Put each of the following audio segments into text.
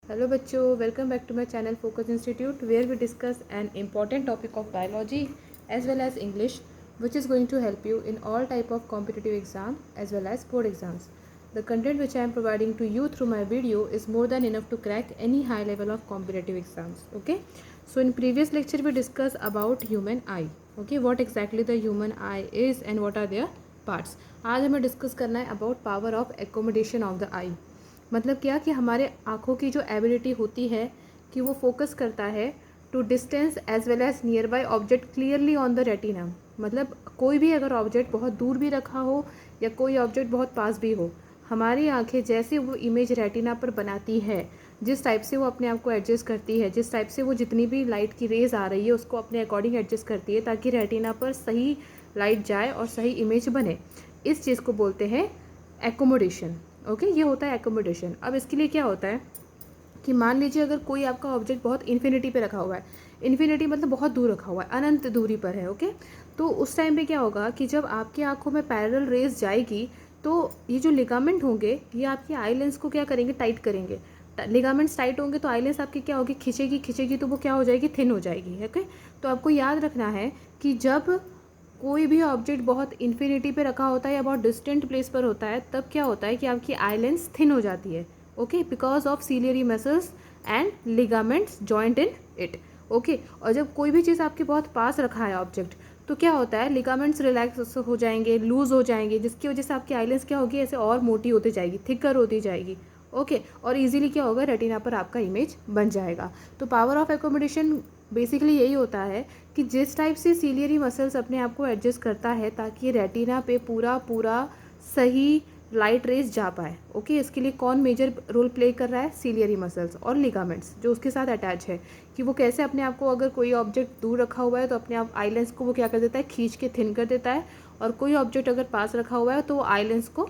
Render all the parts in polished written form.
Hello बच्चों, welcome back to my channel focus institute where we discuss an important topic of biology as well as English which is going to help you in all type of competitive exam as well as board exams. The content which I am providing to you through my video is more than enough to crack any high level of competitive exams. Okay, so in previous lecture we discussed about human eye. Okay, what exactly the human eye is and what are their parts. आज हमें discuss करना है about power of accommodation of the eye. मतलब क्या कि हमारे आँखों की जो एबिलिटी होती है कि वो फोकस करता है to distance as well as nearby object clearly on the retina. मतलब कोई भी अगर ऑब्जेक्ट बहुत दूर भी रखा हो या कोई ऑब्जेक्ट बहुत पास भी हो, हमारी आंखें जैसे वो इमेज रेटिना पर बनाती है, जिस टाइप से वो अपने आप को एडजस्ट करती है, जिस टाइप से वो जितनी भी लाइट की रेज आ रही है उसको अपने अकॉर्डिंग एडजस्ट करती है ताकि रेटिना पर सही लाइट जाए और सही इमेज बने। इस चीज़ को बोलते हैं एकोमोडेशन। ओके, ये होता है एकोमोडेशन। अब इसके लिए क्या होता है कि मान लीजिए अगर कोई आपका ऑब्जेक्ट बहुत इन्फिनिटी पे रखा हुआ है, इन्फिनिटी मतलब बहुत दूर रखा हुआ है, अनंत दूरी पर है। ओके, तो उस टाइम पे क्या होगा कि जब आपकी आंखों में पैरेलल रेज जाएगी तो ये जो लिगामेंट होंगे ये आपकी आई लेंस को क्या करेंगे, टाइट करेंगे। लिगामेंट्स टाइट होंगे तो आई लेंस आपकी क्या होगी, खिंचेगी तो वो क्या हो जाएगी, थिन हो जाएगी। ओके, तो आपको याद रखना है कि जब कोई भी ऑब्जेक्ट बहुत इन्फिनिटी पे रखा होता है या बहुत डिस्टेंट प्लेस पर होता है तब क्या होता है कि आपकी आई लेंस थिन हो जाती है। Okay, because of ciliary muscles and ligaments joint in it. Okay, और जब कोई भी चीज़ आपके बहुत पास रखा है ऑब्जेक्ट तो क्या होता है, लिगामेंट्स रिलैक्स हो जाएंगे, लूज हो जाएंगे, जिसकी वजह से आपकी आई लेंस क्या होगी, ऐसे और मोटी होती जाएगी, थिकर होती जाएगी। ओके, और इजीली क्या होगा, रेटिना पर आपका इमेज बन जाएगा। तो पावर ऑफ एकोमोडेशन बेसिकली यही होता है कि जिस टाइप से सीलियरी मसल्स अपने आप को एडजस्ट करता है ताकि रेटिना पे पूरा सही लाइट रेज जा पाए। ओके, इसके लिए कौन मेजर रोल प्ले कर रहा है, सीलियरी मसल्स और लिगामेंट्स जो उसके साथ अटैच है, कि वो कैसे अपने आप को, अगर कोई ऑब्जेक्ट दूर रखा हुआ है तो अपने आप आई लेंस को वो क्या कर देता है, खींच के थिन कर देता है, और कोई ऑब्जेक्ट अगर पास रखा हुआ है तो वो आई लेंस को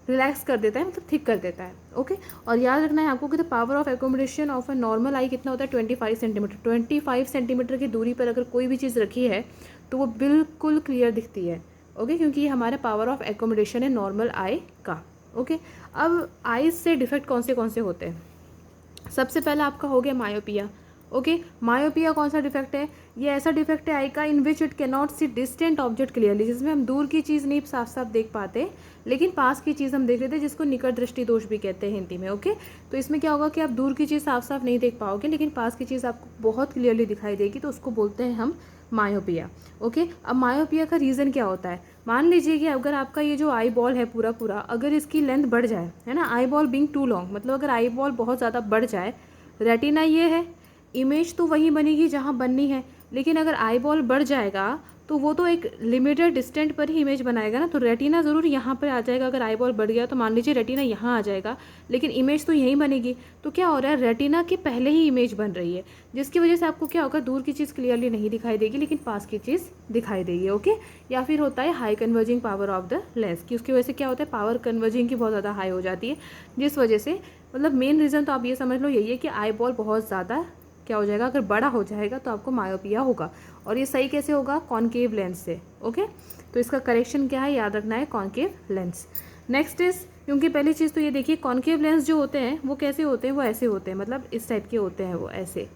रिलैक्स कर देता है, मतलब थिक कर देता है। ओके, और याद रखना है आपको कि the power of accommodation of a normal eye कितना होता है, 25 सेंटीमीटर। 25 सेंटीमीटर की दूरी पर अगर कोई भी चीज़ रखी है तो वो बिल्कुल क्लियर दिखती है। ओके, क्योंकि ये हमारा पावर ऑफ एकोमोडेशन है नॉर्मल आई का। ओके, अब आईज से डिफेक्ट कौन से होते हैं। सबसे पहला आपका हो गया मायोपिया। ओके, मायोपिया कौन सा डिफेक्ट है, ये ऐसा डिफेक्ट है आई का in which it can not see distant object clearly, जिसमें हम दूर की चीज़ नहीं साफ साफ देख पाते लेकिन पास की चीज़ हम देख लेते हैं, जिसको निकट दृष्टि दोष भी कहते हैं हिंदी में। ओके, तो इसमें क्या होगा कि आप दूर की चीज़ साफ साफ नहीं देख पाओगे लेकिन पास की चीज़ आपको बहुत क्लियरली दिखाई देगी, तो उसको बोलते हैं हम मायोपिया। ओके, अब मायोपिया का रीज़न क्या होता है, मान लीजिए कि अगर आपका ये जो आई बॉल है पूरा अगर इसकी लेंथ बढ़ जाए, है ना, eyeball being too long, मतलब अगर आई बॉल बहुत ज़्यादा बढ़ जाए, रेटिना ये है, इमेज तो वहीं बनेगी जहाँ बननी है, लेकिन अगर आई बॉल बढ़ जाएगा तो वो तो एक लिमिटेड डिस्टेंट पर ही इमेज बनाएगा ना, तो रेटिना ज़रूर यहाँ पर आ जाएगा। अगर आई बॉल बढ़ गया तो मान लीजिए रेटिना यहाँ आ जाएगा लेकिन इमेज तो यहीं बनेगी, तो क्या हो रहा है, रेटिना के पहले ही इमेज बन रही है, जिसकी वजह से आपको क्या होगा, दूर की चीज़ क्लियरली नहीं दिखाई देगी लेकिन पास की चीज़ दिखाई देगी। ओके, या फिर होता है high converging power of the lens, कि उसकी वजह से क्या होता है, पावर कन्वर्जिंग की बहुत ज़्यादा हाई हो जाती है, जिस वजह से मतलब मेन रीज़न तो आप ये समझ लो यही है कि आई बॉल बहुत ज़्यादा क्या हो जाएगा, अगर बड़ा हो जाएगा तो आपको मायोपिया होगा। और ये सही कैसे होगा, कॉनकेव लेंस से। ओके, तो इसका करेक्शन क्या है, याद रखना है कॉनकेव लेंस। नेक्स्ट इज, क्योंकि पहली चीज़ तो ये देखिए, कॉनकेव लेंस जो होते हैं वो कैसे होते हैं, वो ऐसे होते हैं, मतलब इस टाइप के होते हैं, वो ऐसे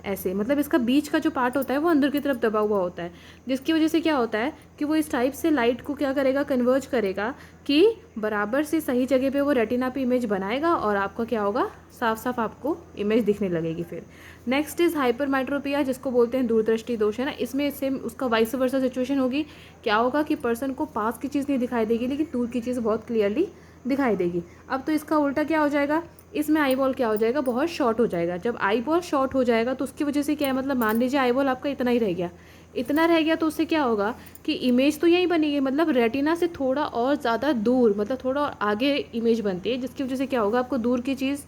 ऐसे, मतलब इसका बीच का जो पार्ट होता है वो अंदर की तरफ दबा हुआ होता है, जिसकी वजह से क्या होता है कि वो इस टाइप से लाइट को क्या करेगा, कन्वर्ज करेगा कि बराबर से सही जगह पे वो रेटिना पे इमेज बनाएगा और आपका क्या होगा, साफ साफ आपको इमेज दिखने लगेगी। फिर नेक्स्ट इज हाइपरमेट्रोपिया, जिसको बोलते हैं दूरदृष्टि दोष, है ना। इसमें सेम उसका वाइस वर्सा सिचुएशन होगी, क्या होगा कि पर्सन को पास की चीज़ नहीं दिखाई देगी लेकिन दूर की चीज़ बहुत क्लियरली दिखाई देगी। अब तो इसका उल्टा क्या हो जाएगा, इसमें आई बॉल क्या हो जाएगा, बहुत शॉर्ट हो जाएगा। जब आई बॉल शॉर्ट हो जाएगा तो उसकी वजह से क्या है, मतलब मान लीजिए आई बॉल आपका इतना ही रह गया, इतना रह गया तो उससे क्या होगा कि इमेज तो यहीं बनेगी, मतलब रेटिना से थोड़ा और ज़्यादा दूर, मतलब थोड़ा और आगे इमेज बनती है, जिसकी वजह से क्या होगा, आपको दूर की चीज़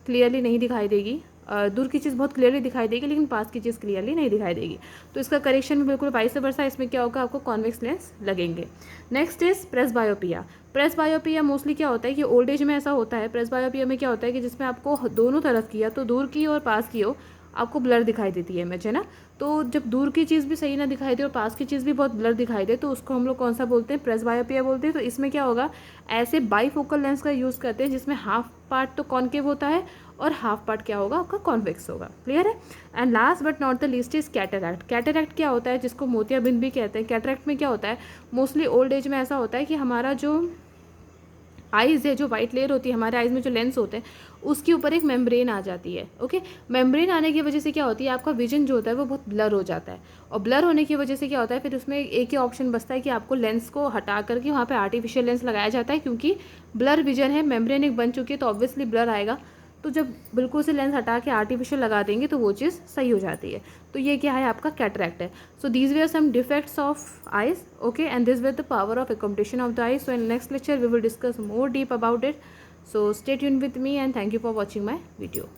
क्लियरली नहीं दिखाई देगी, दूर की चीज़ बहुत क्लियरली दिखाई देगी लेकिन पास की चीज़ क्लियरली नहीं दिखाई देगी। तो इसका करेक्शन भी बिल्कुल वाइस वर्सा, इसमें क्या होगा, आपको कॉन्वेक्स लेंस लगेंगे। Next is presbyopia. Presbyopia mostly क्या होता है कि ओल्ड एज में ऐसा होता है। प्रेसबायोपिया में क्या होता है कि जिसमें आपको दोनों तरफ की, या तो दूर की और पास की हो, आपको ब्लर दिखाई देती है इमेज, है ना। तो जब दूर की चीज़ भी सही ना दिखाई दे और पास की चीज़ भी बहुत ब्लर दिखाई दे तो उसको हम लोग कौन सा बोलते हैं, प्रेसबायोपिया बोलते हैं। तो इसमें क्या होगा, ऐसे बाईफोकल लेंस का यूज़ करते हैं जिसमें हाफ पार्ट तो कॉन्केव होता है और हाफ पार्ट क्या होगा, आपका कॉन्वेक्स होगा। क्लियर है। And last but not the least is cataract. Cataract क्या होता है, जिसको मोतियाबिंद भी कहते हैं। कैटरैक्ट में क्या होता है, मोस्टली ओल्ड एज में ऐसा होता है कि हमारा जो आइज़ है, जो वाइट लेयर होती है हमारे आइज़ में, जो लेंस होते हैं उसके ऊपर एक मेम्ब्रेन आ जाती है। ओके, मेम्ब्रेन आने की वजह से क्या होती है, आपका विजन जो होता है वो बहुत ब्लर हो जाता है। और ब्लर होने की वजह से क्या होता है, फिर उसमें एक ही ऑप्शन बचता है कि आपको लेंस को हटा करके वहाँ पे आर्टिफिशियल लेंस लगाया जाता है, क्योंकि ब्लर विजन है, मेम्ब्रेन एक बन चुकी है तो ऑब्वियसली ब्लर आएगा। तो जब बिल्कुल से लेंस हटा के आर्टिफिशियल लगा देंगे तो वो चीज़ सही हो जाती है। तो ये क्या है, आपका कैटरैक्ट है। So these were some defects of eyes, okay, and this were the power of accommodation of the eyes. So in next lecture we will discuss more deep about it. So stay tuned with me and thank you for watching my video.